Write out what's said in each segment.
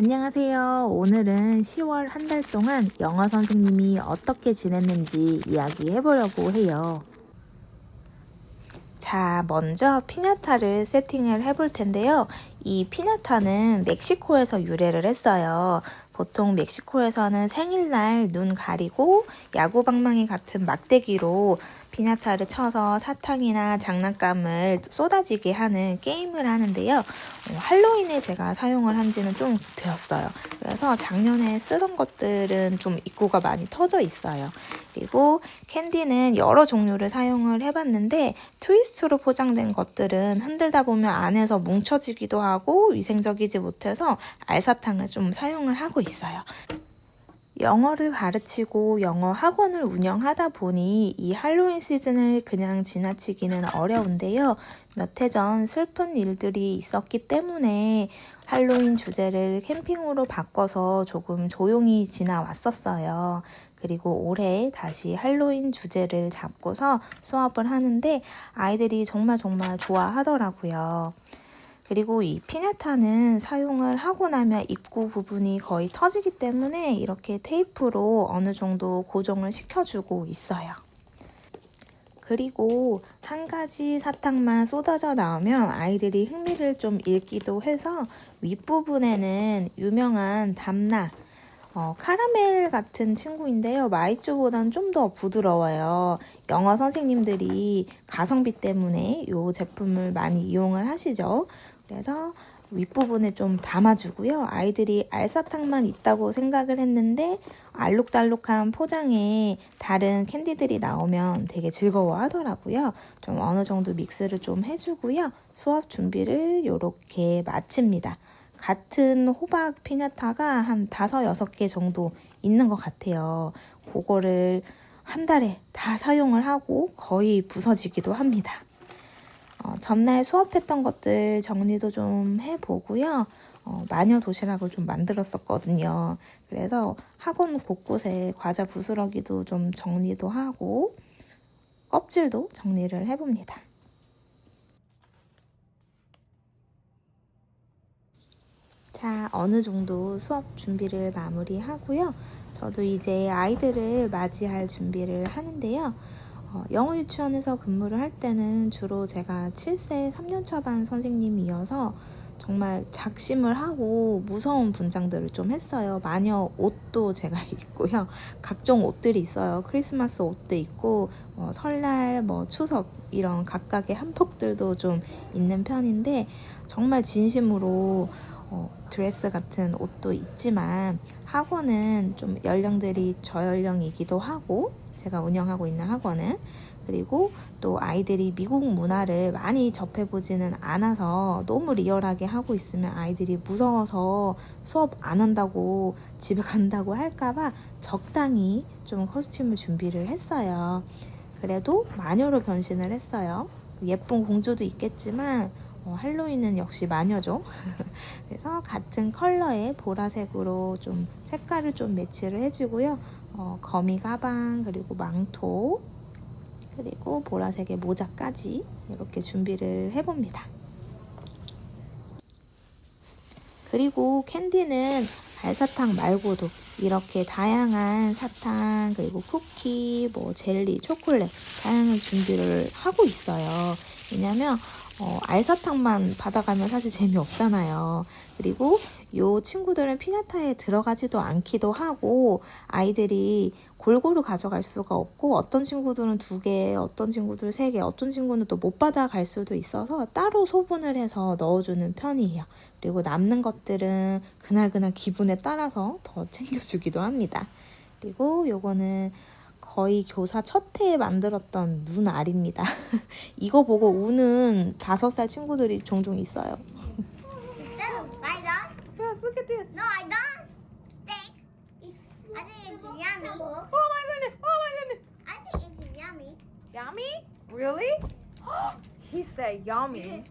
안녕하세요. 오늘은 10월 한 달 동안 영어 선생님이 어떻게 지냈는지 이야기해 보려고 해요. 자, 먼저 피냐타를 세팅을 해볼 텐데요. 이 피냐타는 멕시코에서 유래를 했어요. 보통 멕시코에서는 생일날 눈 가리고 야구방망이 같은 막대기로 피냐타를 쳐서 사탕이나 장난감을 쏟아지게 하는 게임을 하는데요. 할로윈에 제가 사용을 한 지는 좀 되었어요. 그래서 작년에 쓰던 것들은 좀 입구가 많이 터져 있어요. 그리고 캔디는 여러 종류를 사용을 해봤는데 트위스트로 포장된 것들은 흔들다 보면 안에서 뭉쳐지기도 하고 위생적이지 못해서 알사탕을 좀 사용을 하고 있어요. 영어를 가르치고 영어 학원을 운영하다 보니 이 할로윈 시즌을 그냥 지나치기는 어려운데요. 몇 해 전 슬픈 일들이 있었기 때문에 할로윈 주제를 캠핑으로 바꿔서 조금 조용히 지나왔었어요. 그리고 올해 다시 할로윈 주제를 잡고서 수업을 하는데 아이들이 정말 좋아하더라고요. 그리고 이 피냐타는 사용을 하고 나면 입구 부분이 거의 터지기 때문에 이렇게 테이프로 어느 정도 고정을 시켜주고 있어요. 그리고 한 가지 사탕만 쏟아져 나오면 아이들이 흥미를 좀 잃기도 해서 윗부분에는 유명한 담나 카라멜 같은 친구인데요. 마이쮸보다는 좀 더 부드러워요. 영어 선생님들이 가성비 때문에 이 제품을 많이 이용을 하시죠. 그래서 윗부분에 좀 담아주고요. 아이들이 알사탕만 있다고 생각을 했는데 알록달록한 포장에 다른 캔디들이 나오면 되게 즐거워 하더라고요. 좀 어느 정도 믹스를 좀 해주고요. 수업 준비를 이렇게 마칩니다. 같은 호박 피냐타가 한 5, 6개 정도 있는 것 같아요. 그거를 한 달에 다 사용을 하고 거의 부서지기도 합니다. 전날 수업했던 것들 정리도 좀 해보고요. 마녀 도시락을 좀 만들었었거든요. 그래서 학원 곳곳에 과자 부스러기도 좀 정리도 하고 껍질도 정리를 해봅니다. 자, 어느 정도 수업 준비를 마무리하고요. 저도 이제 아이들을 맞이할 준비를 하는데요. 영어 유치원에서 근무를 할 때는 주로 제가 7세 3년차 반 선생님이어서 정말 작심을 하고 무서운 분장들을 좀 했어요. 마녀 옷도 제가 입고요. 각종 옷들이 있어요. 크리스마스 옷도 있고 설날, 추석 이런 각각의 한복들도 좀 있는 편인데 정말 진심으로 드레스 같은 옷도 있지만 학원은 좀 연령들이 저연령이기도 하고 제가 운영하고 있는 학원은 그리고 또 아이들이 미국 문화를 많이 접해보지는 않아서 너무 리얼하게 하고 있으면 아이들이 무서워서 수업 안 한다고 집에 간다고 할까봐 적당히 좀 코스튬을 준비를 했어요. 그래도 마녀로 변신을 했어요. 예쁜 공주도 있겠지만 할로윈은 역시 마녀죠. 그래서 같은 컬러의 보라색으로 좀 색깔을 좀 매치를 해주고요. 거미 가방 그리고 망토 그리고 보라색의 모자까지 이렇게 준비를 해봅니다. 그리고 캔디는 알사탕 말고도 이렇게 다양한 사탕 그리고 쿠키, 젤리, 초콜릿 다양한 준비를 하고 있어요. 왜냐면 알사탕만 받아가면 사실 재미없잖아요. 그리고 요 친구들은 피냐타에 들어가지도 않기도 하고 아이들이 골고루 가져갈 수가 없고 어떤 친구들은 2개, 어떤 친구들은 3개, 어떤 친구는 또 못 받아갈 수도 있어서 따로 소분을 해서 넣어주는 편이에요. 그리고 남는 것들은 그날 기분에 따라서 더 챙겨주기도 합니다. 그리고 요거는 거의 교사 첫 해에 만들었던 눈알입니다. 이거 보고 우는 5살 친구들이 종종 있어요. I don't. Yes, look at this. No, I don't think. I think it's yummy. Oh my goodness. Oh my goodness. I think it's yummy. Yummy? Really? He said yummy.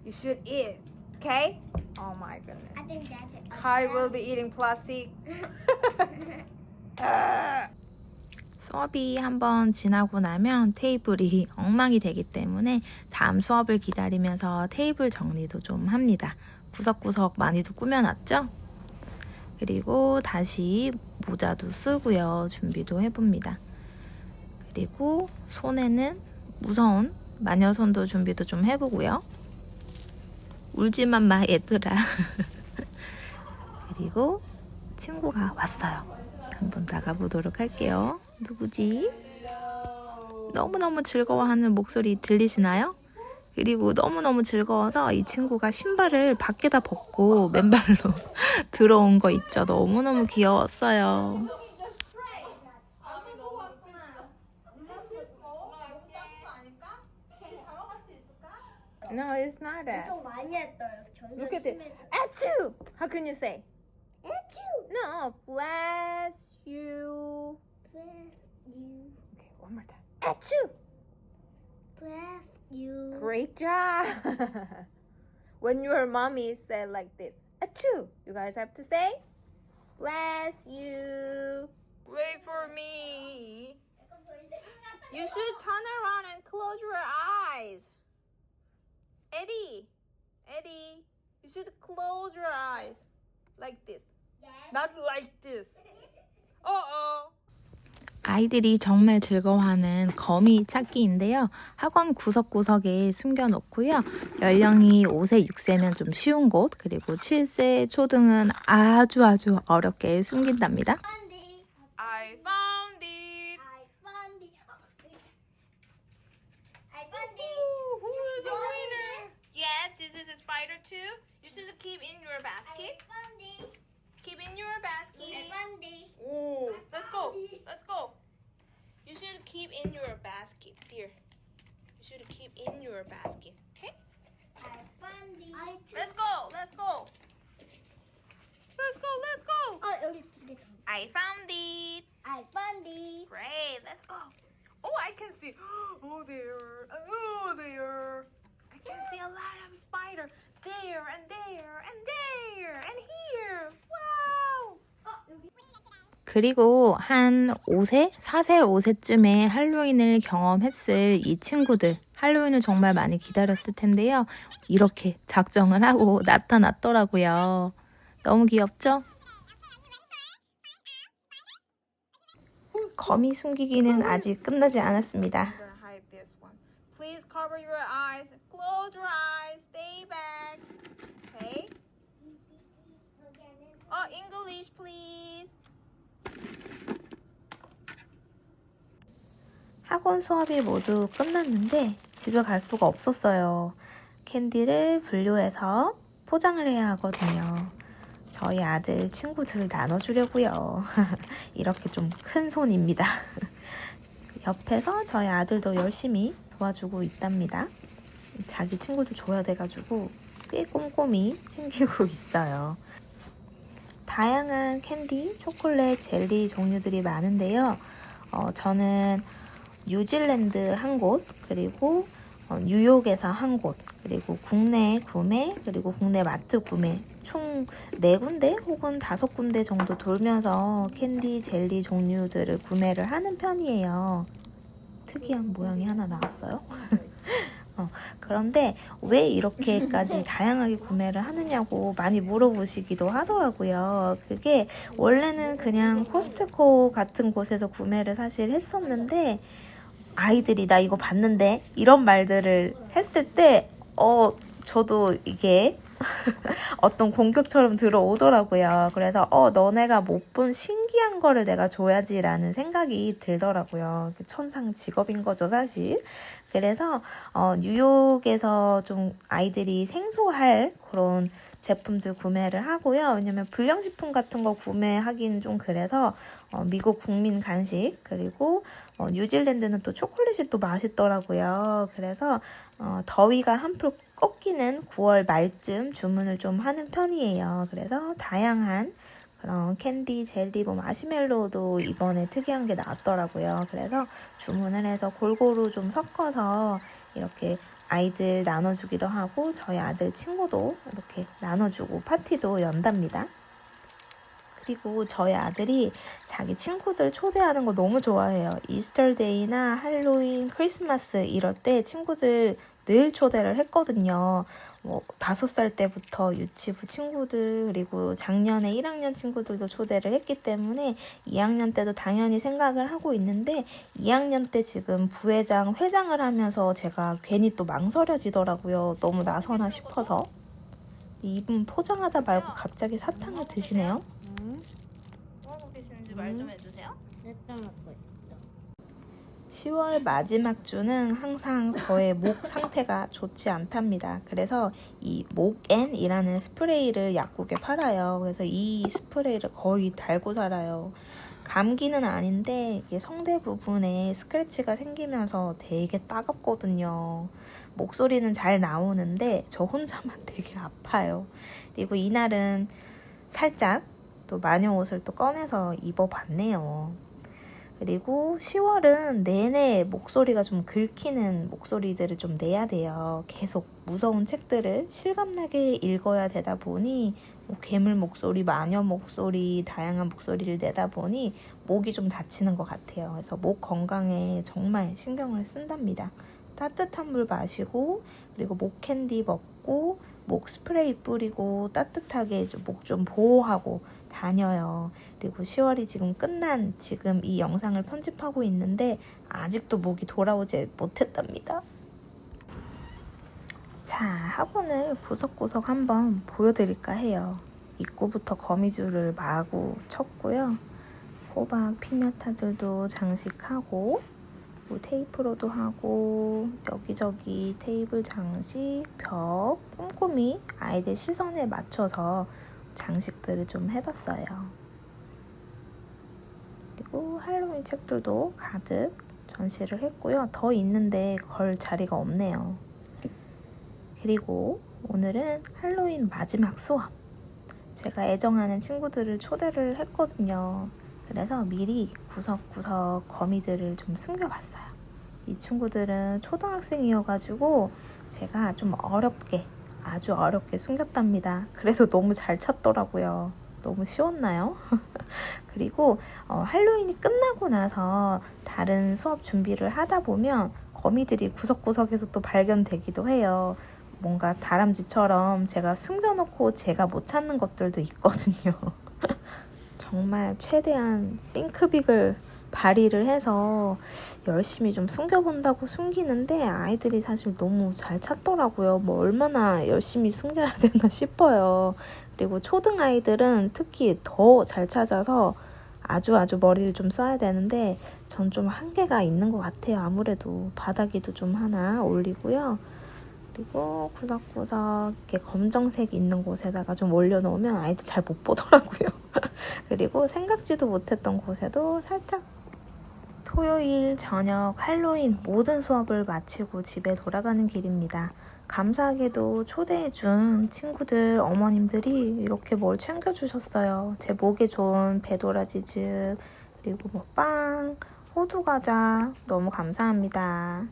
You should eat. Okay? Oh my goodness. I think that's it. Kai will be eating plastic. 수업이 한번 지나고 나면 테이블이 엉망이 되기 때문에 다음 수업을 기다리면서 테이블 정리도 좀 합니다. 구석구석 많이도 꾸며놨죠? 그리고 다시 모자도 쓰고요. 준비도 해봅니다. 그리고 손에는 무서운 마녀손도 준비도 좀 해보고요. 울지만 마 얘들아. 그리고 친구가 왔어요. 한번 나가보도록 할게요. 누구지? 너무너무 즐거워하는 목소리 들리시나요? 그리고 너무너무 즐거워서 이 친구가 신발을 밖에다 벗고 맨발로 들어온 거 있죠. 너무너무 귀여웠어요. No, it's not that. 좀 많이 했어요. Look at it. Achoo! How can you say? No, bless you. Bless you. Okay, one more time. Achoo! Bless you. Great job. When your mommy said like this, achoo, you guys have to say, bless you. Wait for me. You should turn around and close your eyes. Eddie, you should close your eyes like this. Not like this. 아이들이 정말 즐거워하는 거미 찾기인데요. 학원 구석구석에 숨겨놓고요. 연령이 5세, 6세면 좀 쉬운 곳, 그리고 7세, 초등은 아주 어렵게 숨긴답니다. I found it. Who is the winner? Yes, this is a spider too. You should keep in your basket. Keep in your basket. Oh, let's go. You should keep in your basket. Here. You should keep in your basket. Okay? Let's go. 여기 두 개 더. I found it. I found it. Great. Let's go. Oh, I can see. Oh, there. I can see a lot of spiders. There and there and there and here. Wow. 여기. 그리고 한 5세, 4세, 5세쯤에 할로윈을 경험했을 이 친구들, 할로윈을 정말 많이 기다렸을 텐데요. 이렇게 작정을 하고 나타났더라고요. 너무 귀엽죠? 거미 숨기기는 아직 끝나지 않았습니다. Please cover your eyes. Close your eyes. Stay back. Okay? English, please. 학원 수업이 모두 끝났는데 집에 갈 수가 없었어요. 캔디를 분류해서 포장을 해야 하거든요. 저희 아들 친구들 나눠주려고요. 이렇게 좀 큰 손입니다. 옆에서 저희 아들도 열심히 도와주고 있답니다. 자기 친구도 줘야 돼가지고 꽤 꼼꼼히 챙기고 있어요. 다양한 캔디, 초콜릿, 젤리 종류들이 많은데요. 저는 뉴질랜드 한 곳, 그리고 뉴욕에서 한 곳, 그리고 국내 구매, 그리고 국내 마트 구매 총 4군데 혹은 5군데 정도 돌면서 캔디, 젤리 종류들을 구매를 하는 편이에요. 특이한 모양이 하나 나왔어요. 그런데 왜 이렇게까지 다양하게 구매를 하느냐고 많이 물어보시기도 하더라고요. 그게 원래는 그냥 코스트코 같은 곳에서 구매를 사실 했었는데 아이들이 나 이거 봤는데 이런 말들을 했을 때 저도 이게 어떤 공격처럼 들어오더라고요. 그래서 너네가 못 본 신기한 거를 내가 줘야지라는 생각이 들더라고요. 천상 직업인 거죠, 사실. 그래서 뉴욕에서 좀 아이들이 생소할 그런 제품들 구매를 하고요. 왜냐면 불량식품 같은 거 구매하기는 좀 그래서 미국 국민 간식, 그리고 뉴질랜드는 또 초콜릿이 또 맛있더라고요. 그래서 더위가 한풀 꺾이는 9월 말쯤 주문을 좀 하는 편이에요. 그래서 다양한 그런 캔디, 젤리, 마시멜로도 이번에 특이한 게 나왔더라고요. 그래서 주문을 해서 골고루 좀 섞어서 이렇게 아이들 나눠주기도 하고 저희 아들 친구도 이렇게 나눠주고 파티도 연답니다. 그리고 저희 아들이 자기 친구들 초대하는 거 너무 좋아해요. 이스터데이나 할로윈, 크리스마스 이럴 때 친구들 늘 초대를 했거든요. 뭐 5살 때부터 유치부 친구들 그리고 작년에 1학년 친구들도 초대를 했기 때문에 2학년 때도 당연히 생각을 하고 있는데 2학년 때 지금 부회장 회장을 하면서 제가 괜히 또 망설여지더라고요. 너무 나서나 싶어서. 이분 포장하다 말고 갑자기 사탕을 드시네요. 뭐 하고 계시는지 말 좀 해주세요. 냈다 먹고 있어. 10월 마지막 주는 항상 저의 목 상태가 좋지 않답니다. 그래서 이 목앤이라는 스프레이를 약국에 팔아요. 그래서 이 스프레이를 거의 달고 살아요. 감기는 아닌데 이게 성대 부분에 스크래치가 생기면서 되게 따갑거든요. 목소리는 잘 나오는데 저 혼자만 되게 아파요. 그리고 이날은 살짝 또 마녀 옷을 또 꺼내서 입어봤네요. 그리고 10월은 내내 목소리가 좀 긁히는 목소리들을 좀 내야 돼요. 계속 무서운 책들을 실감나게 읽어야 되다 보니 뭐 괴물 목소리, 마녀 목소리, 다양한 목소리를 내다 보니 목이 좀 다치는 것 같아요. 그래서 목 건강에 정말 신경을 쓴답니다. 따뜻한 물 마시고 그리고 목 캔디 먹고 목 스프레이 뿌리고 따뜻하게 목 좀 보호하고 다녀요. 그리고 10월이 지금 끝난 지금 이 영상을 편집하고 있는데 아직도 목이 돌아오지 못했답니다. 자, 학원을 구석구석 한번 보여드릴까 해요. 입구부터 거미줄을 마구 쳤고요. 호박 피냐타들도 장식하고 뭐 테이프로도 하고 여기저기 테이블 장식, 벽 꼼꼼히 아이들 시선에 맞춰서 장식들을 좀 해봤어요. 그리고 할로윈 책들도 가득 전시를 했고요. 더 있는데 걸 자리가 없네요. 그리고 오늘은 할로윈 마지막 수업. 제가 애정하는 친구들을 초대를 했거든요. 그래서 미리 구석구석 거미들을 좀 숨겨봤어요. 이 친구들은 초등학생이어가지고 제가 좀 아주 어렵게 숨겼답니다. 그래서 너무 잘 찾더라고요. 너무 쉬웠나요? 그리고 할로윈이 끝나고 나서 다른 수업 준비를 하다 보면 거미들이 구석구석에서 또 발견되기도 해요. 뭔가 다람쥐처럼 제가 숨겨놓고 제가 못 찾는 것들도 있거든요. 정말 최대한 싱크빅을 발휘를 해서 열심히 좀 숨겨본다고 숨기는데 아이들이 사실 너무 잘 찾더라고요. 뭐 얼마나 열심히 숨겨야 되나 싶어요. 그리고 초등 아이들은 특히 더 잘 찾아서 아주 머리를 좀 써야 되는데 전 좀 한계가 있는 것 같아요. 아무래도 바닥에도 좀 하나 올리고요. 그리고 구석구석 이렇게 검정색 있는 곳에다가 좀 올려놓으면 아이들 잘 못 보더라고요. 그리고 생각지도 못했던 곳에도 살짝. 토요일 저녁 할로윈 모든 수업을 마치고 집에 돌아가는 길입니다. 감사하게도 초대해준 친구들 어머님들이 이렇게 뭘 챙겨주셨어요. 제 목에 좋은 배도라지즙 그리고 뭐 빵, 호두 과자 너무 감사합니다.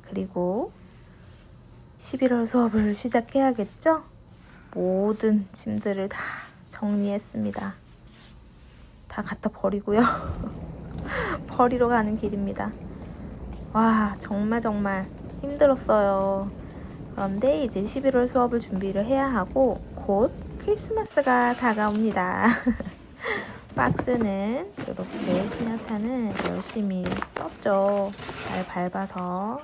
그리고 11월 수업을 시작해야겠죠? 모든 짐들을 다 정리했습니다. 다 갖다 버리고요. 버리러 가는 길입니다. 와, 정말 힘들었어요. 그런데 이제 11월 수업을 준비를 해야 하고 곧 크리스마스가 다가옵니다. 박스는 이렇게 피나타는 열심히 썼죠. 잘 밟아서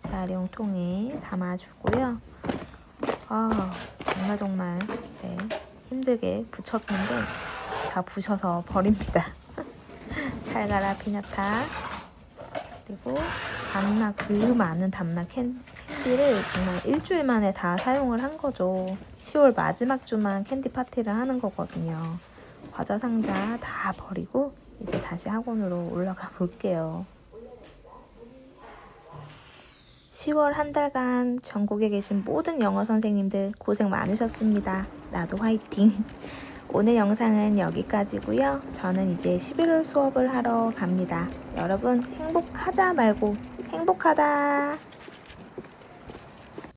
재활용통에 담아주고요. 정말 네, 힘들게 붙였는데 다 부셔서 버립니다. 잘 가라 피나타. 그리고 그 많은 담낭 캔디를 정말 일주일 만에 다 사용을 한 거죠. 10월 마지막 주만 캔디 파티를 하는 거거든요. 과자 상자 다 버리고 이제 다시 학원으로 올라가 볼게요. 10월 한 달간 전국에 계신 모든 영어 선생님들 고생 많으셨습니다. 나도 화이팅! 오늘 영상은 여기까지고요. 저는 이제 11월 수업을 하러 갑니다. 여러분 행복하자 말고 행복하다!